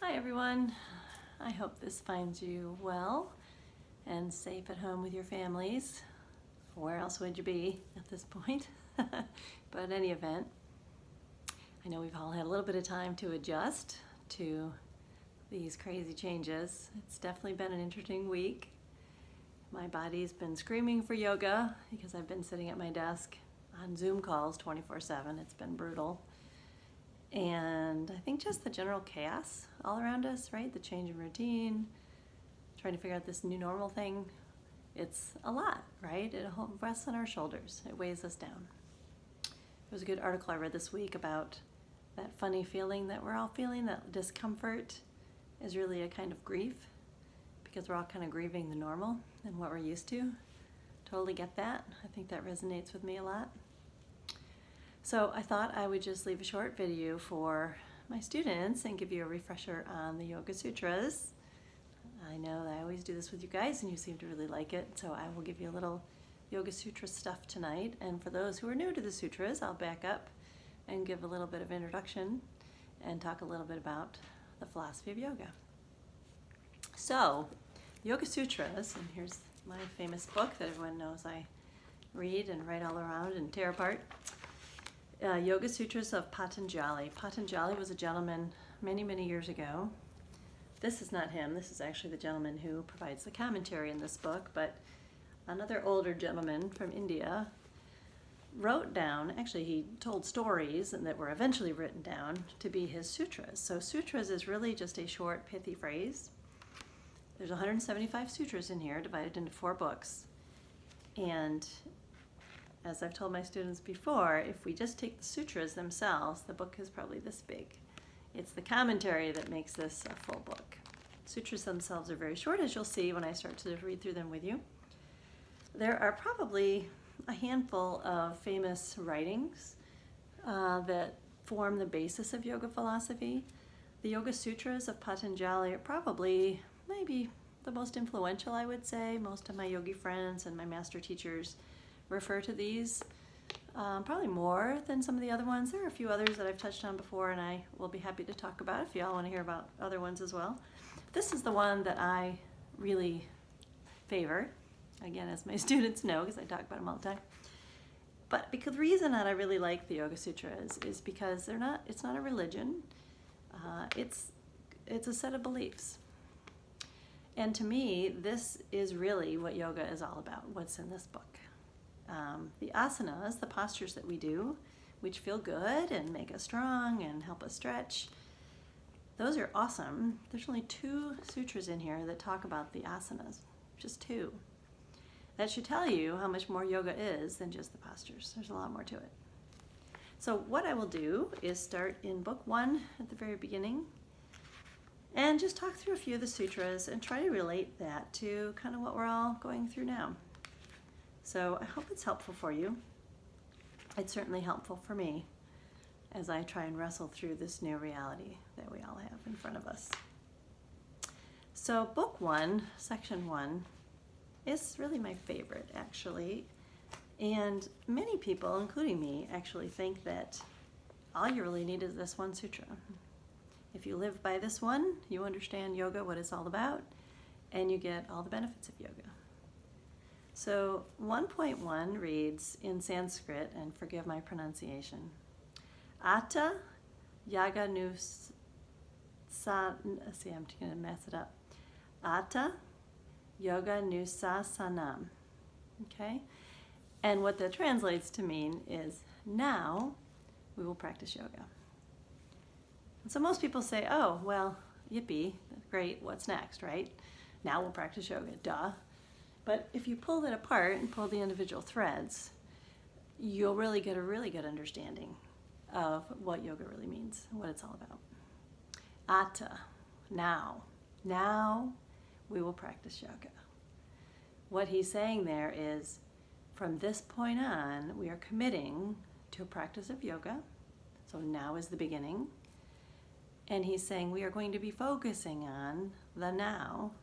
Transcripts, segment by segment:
Hi everyone. I hope this finds you well and safe at home with your families. Where else would you be at this point? But in any event, I know we've all had a little bit of time to adjust to these crazy changes. It's definitely been an interesting week. My body's been screaming for yoga because I've been sitting at my desk on Zoom calls 24/7. It's been brutal. And I think just the general chaos all around us, right? The change in routine, trying to figure out this new normal thing. It's a lot, right? It rests on our shoulders. It weighs us down. There was a good article I read this week about that funny feeling that we're all feeling, that discomfort is really a kind of grief because we're all kind of grieving the normal and what we're used to. Totally get that. I think that resonates with me a lot. So I thought I would just leave a short video for my students and give you a refresher on the Yoga Sutras. I know that I always do this with you guys and you seem to really like it, so I will give you a little Yoga Sutra stuff tonight. And for those who are new to the Sutras, I'll back up and give a little bit of introduction and talk a little bit about the philosophy of yoga. So, Yoga Sutras, and here's my famous book that everyone knows I read and write all around and tear apart. Yoga Sutras of Patanjali. Patanjali was a gentleman many years ago. This is not him. This is actually the gentleman who provides the commentary in this book, but another older gentleman from India wrote down, actually he told stories that were eventually written down to be his sutras. So sutras is really just a short, pithy phrase. There's 175 sutras in here, divided into 4 books. And as I've told my students before, if we just take the sutras themselves, the book is probably this big. It's the commentary that makes this a full book. Sutras themselves are very short, as you'll see when I start to read through them with you. There are probably a handful of famous writings that form the basis of yoga philosophy. The Yoga Sutras of Patanjali are probably maybe the most influential, I would say. Most of my yogi friends and my master teachers refer to these probably more than some of the other ones. There are a few others that I've touched on before and I will be happy to talk about if y'all want to hear about other ones as well. This is the one that I really favor, again, as my students know, because I talk about them all the time. But because the reason that I really like the Yoga Sutras is because it's not a religion. It's a set of beliefs. And to me, this is really what yoga is all about, what's in this book. The asanas, the postures that we do, which feel good and make us strong and help us stretch, those are awesome. There's only 2 sutras in here that talk about the asanas, just 2. That should tell you how much more yoga is than just the postures. There's a lot more to it. So what I will do is start in book 1 at the very beginning and just talk through a few of the sutras and try to relate that to kind of what we're all going through now. So I hope it's helpful for you. It's certainly helpful for me as I try and wrestle through this new reality that we all have in front of us. So book 1, section 1, is really my favorite, actually. And many people, including me, actually think that all you really need is this one sutra. If you live by this one, you understand yoga, what it's all about, and you get all the benefits of yoga. So 1.1 reads in Sanskrit, and forgive my pronunciation, Atta Yaga Nus see, I'm going to mess it up. Atta Yoga Nusasanam. Okay? And what that translates to mean is, now we will practice yoga. And so most people say, oh, well, yippee, great, what's next, right? Now we'll practice yoga, duh. But if you pull that apart and pull the individual threads, you'll really get a really good understanding of what yoga really means and what it's all about. Atta, now. Now we will practice yoga. What he's saying there is, from this point on, we are committing to a practice of yoga. So now is the beginning. And he's saying we are going to be focusing on the now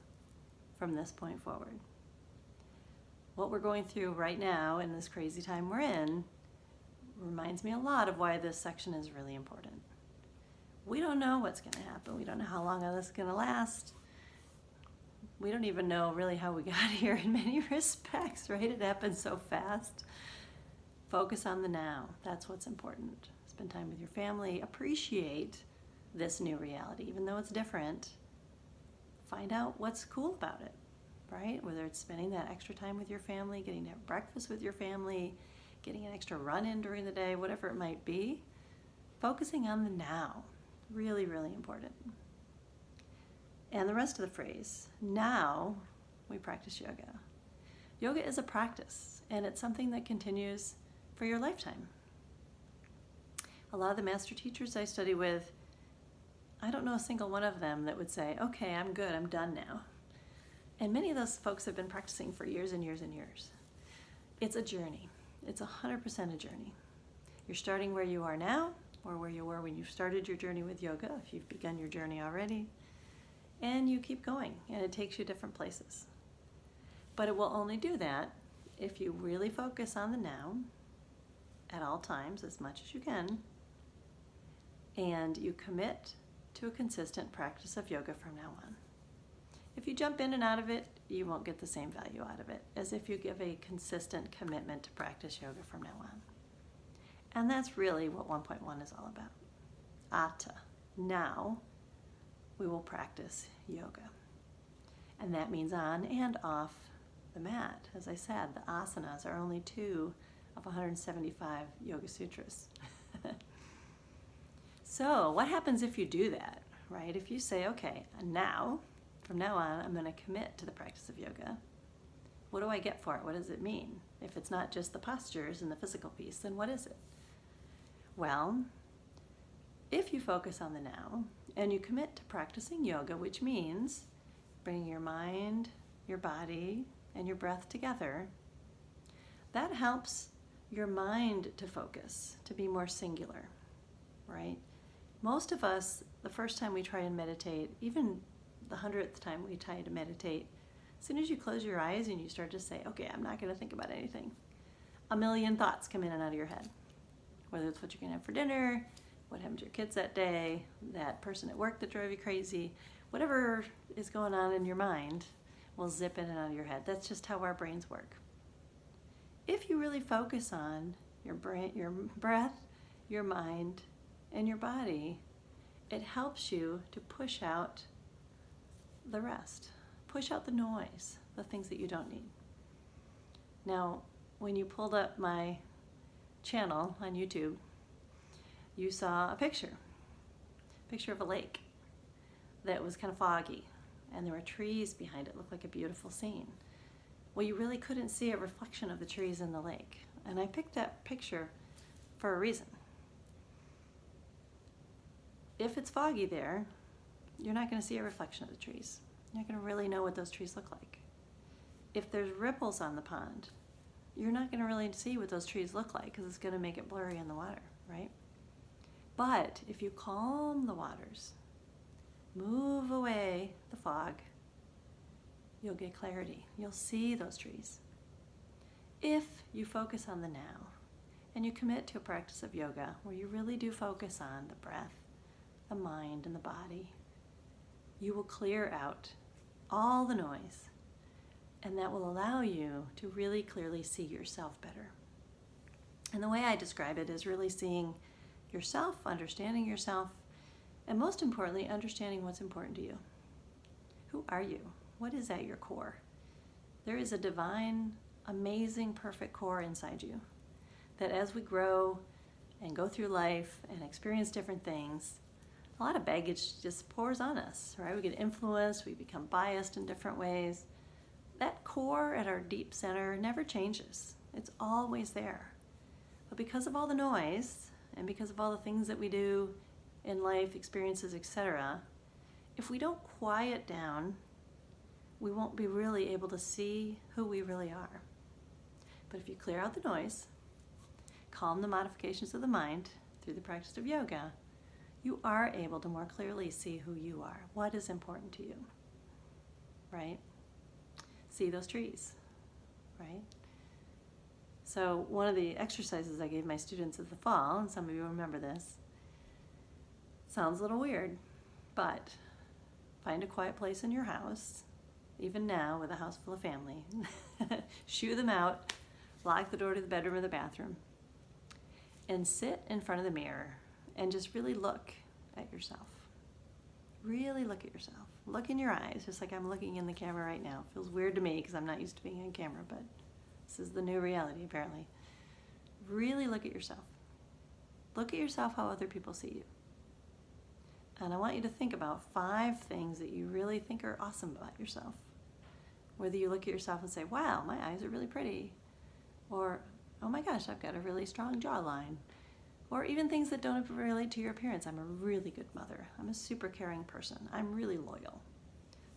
from this point forward. What we're going through right now in this crazy time we're in reminds me a lot of why this section is really important. We don't know what's going to happen. We don't know how long this is going to last. We don't even know really how we got here in many respects, right? It happens so fast. Focus on the now. That's what's important. Spend time with your family. Appreciate this new reality, even though it's different. Find out what's cool about it, right? Whether it's spending that extra time with your family, getting to have breakfast with your family, getting an extra run in during the day, whatever it might be. Focusing on the now. Really, really important. And the rest of the phrase, now we practice yoga. Yoga is a practice, and it's something that continues for your lifetime. A lot of the master teachers I study with, I don't know a single one of them that would say, okay, I'm good, I'm done now. And many of those folks have been practicing for years and years and years. It's a journey. It's 100% a journey. You're starting where you are now, or where you were when you started your journey with yoga, if you've begun your journey already. And you keep going, and it takes you different places. But it will only do that if you really focus on the now at all times, as much as you can, and you commit to a consistent practice of yoga from now on. If you jump in and out of it, you won't get the same value out of it as if you give a consistent commitment to practice yoga from now on. And that's really what 1.1 is all about. Ata, now we will practice yoga. And that means on and off the mat. As I said, the asanas are only 2 of 175 Yoga Sutras. So what happens if you do that, right? If you say, okay, now, from now on, I'm going to commit to the practice of yoga. What do I get for it? What does it mean? If it's not just the postures and the physical piece, then what is it? Well, if you focus on the now and you commit to practicing yoga, which means bringing your mind, your body, and your breath together, that helps your mind to focus, to be more singular, right? Most of us, the first time we try and meditate, even the 100th time we try to meditate, as soon as you close your eyes and you start to say, okay, I'm not going to think about anything, a million thoughts come in and out of your head. Whether it's what you're going to have for dinner, what happened to your kids that day, that person at work that drove you crazy, whatever is going on in your mind will zip in and out of your head. That's just how our brains work. If you really focus on your brain, your breath, your mind, and your body, it helps you to push out the rest. Push out the noise, the things that you don't need. Now, when you pulled up my channel on YouTube, you saw a picture of a lake that was kind of foggy, and there were trees behind it. It looked like a beautiful scene. Well, you really couldn't see a reflection of the trees in the lake, and I picked that picture for a reason. If it's foggy there, you're not going to see a reflection of the trees. You're not going to really know what those trees look like. If there's ripples on the pond, you're not going to really see what those trees look like because it's going to make it blurry in the water, right? But if you calm the waters, move away the fog, you'll get clarity. You'll see those trees. If you focus on the now and you commit to a practice of yoga where you really do focus on the breath, the mind, and the body, you will clear out all the noise, and that will allow you to really clearly see yourself better. And the way I describe it is really seeing yourself, understanding yourself, and most importantly, understanding what's important to you. Who are you? What is at your core? There is a divine, amazing, perfect core inside you that as we grow and go through life and experience different things, a lot of baggage just pours on us, right? We get influenced, we become biased in different ways. That core at our deep center never changes. It's always there. But because of all the noise and because of all the things that we do in life, experiences, etc., if we don't quiet down, we won't be really able to see who we really are. But if you clear out the noise, calm the modifications of the mind through the practice of yoga, you are able to more clearly see who you are, what is important to you, right? See those trees, right? So one of the exercises I gave my students in the fall, and some of you remember this, Sounds a little weird, but find a quiet place in your house, even now with a house full of family. Shoo them out, lock the door to the bedroom or the bathroom, and sit in front of the mirror and just really look at yourself. Really look at yourself. Look in your eyes, just like I'm looking in the camera right now. Feels weird to me because I'm not used to being on camera, but this is the new reality apparently. Really look at yourself. Look at yourself how other people see you. And I want you to think about 5 things that you really think are awesome about yourself. Whether you look at yourself and say, wow, my eyes are really pretty. Or, oh my gosh, I've got a really strong jawline. Or even things that don't relate to your appearance. I'm a really good mother. I'm a super caring person. I'm really loyal.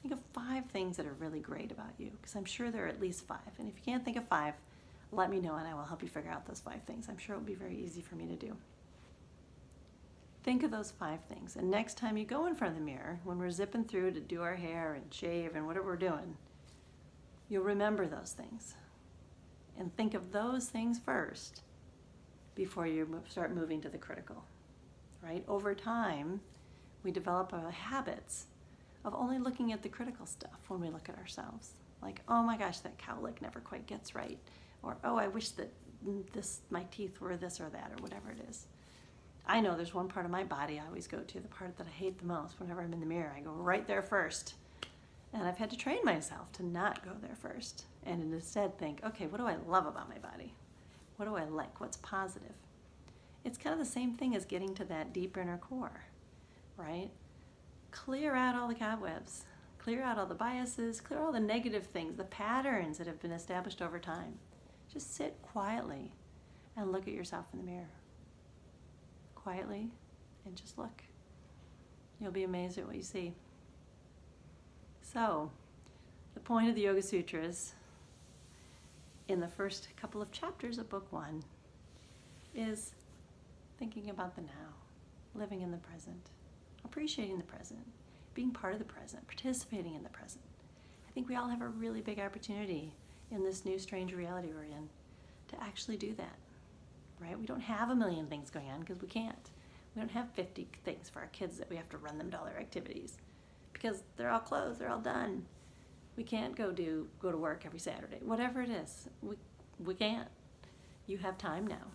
Think of 5 things that are really great about you, because I'm sure there are at least 5. And if you can't think of 5, let me know and I will help you figure out those 5 things. I'm sure it will be very easy for me to do. Think of those 5 things. And next time you go in front of the mirror, when we're zipping through to do our hair and shave and whatever we're doing, you'll remember those things. And think of those things first before you start moving to the critical, right? Over time, we develop habits of only looking at the critical stuff when we look at ourselves. Like, oh my gosh, that cowlick never quite gets right. Or, oh, I wish that my teeth were this or that, or whatever it is. I know there's one part of my body I always go to, the part that I hate the most. Whenever I'm in the mirror, I go right there first. And I've had to train myself to not go there first and instead think, okay, what do I love about my body? What do I like? What's positive? It's kind of the same thing as getting to that deep inner core, right? Clear out all the cobwebs. Clear out all the biases. Clear all the negative things, the patterns that have been established over time. Just sit quietly and look at yourself in the mirror. Quietly, and just look. You'll be amazed at what you see. So, the point of the Yoga Sutras in the first couple of chapters of Book 1 is thinking about the now, living in the present, appreciating the present, being part of the present, participating in the present. I think we all have a really big opportunity in this new strange reality we're in to actually do that, right? We don't have a million things going on because we can't. We don't have 50 things for our kids that we have to run them to all their activities because they're all closed, they're all done. We can't go to work every Saturday. Whatever it is, we can't. You have time now,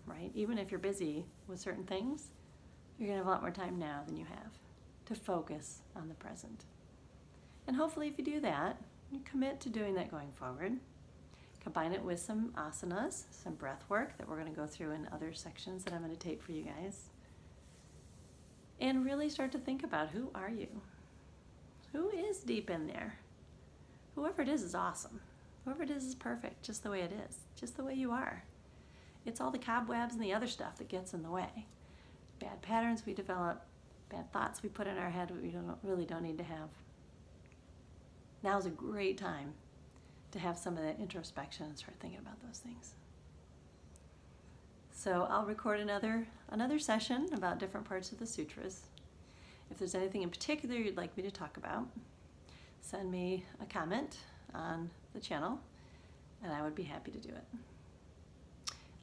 right? Even if you're busy with certain things, you're gonna have a lot more time now than you have to focus on the present. And hopefully if you do that, you commit to doing that going forward. Combine it with some asanas, some breath work that we're gonna go through in other sections that I'm gonna tape for you guys. And really start to think about, who are you? Who is deep in there? Whoever it is awesome. Whoever it is perfect, just the way it is, just the way you are. It's all the cobwebs and the other stuff that gets in the way. Bad patterns we develop, bad thoughts we put in our head that we really don't need to have. Now's a great time to have some of that introspection and start thinking about those things. So I'll record another session about different parts of the sutras. If there's anything in particular you'd like me to talk about, send me a comment on the channel and I would be happy to do it.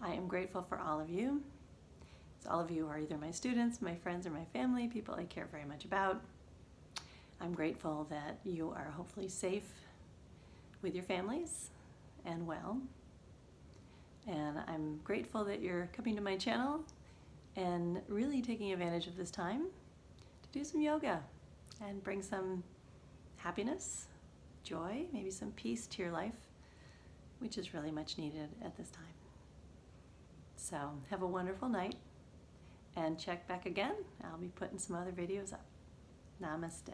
I am grateful for all of you. All of you are either my students, my friends, or my family, people I care very much about. I'm grateful that you are hopefully safe with your families and well. And I'm grateful that you're coming to my channel and really taking advantage of this time to do some yoga and bring some happiness, joy, maybe some peace to your life, which is really much needed at this time. So have a wonderful night and check back again. I'll be putting some other videos up. Namaste.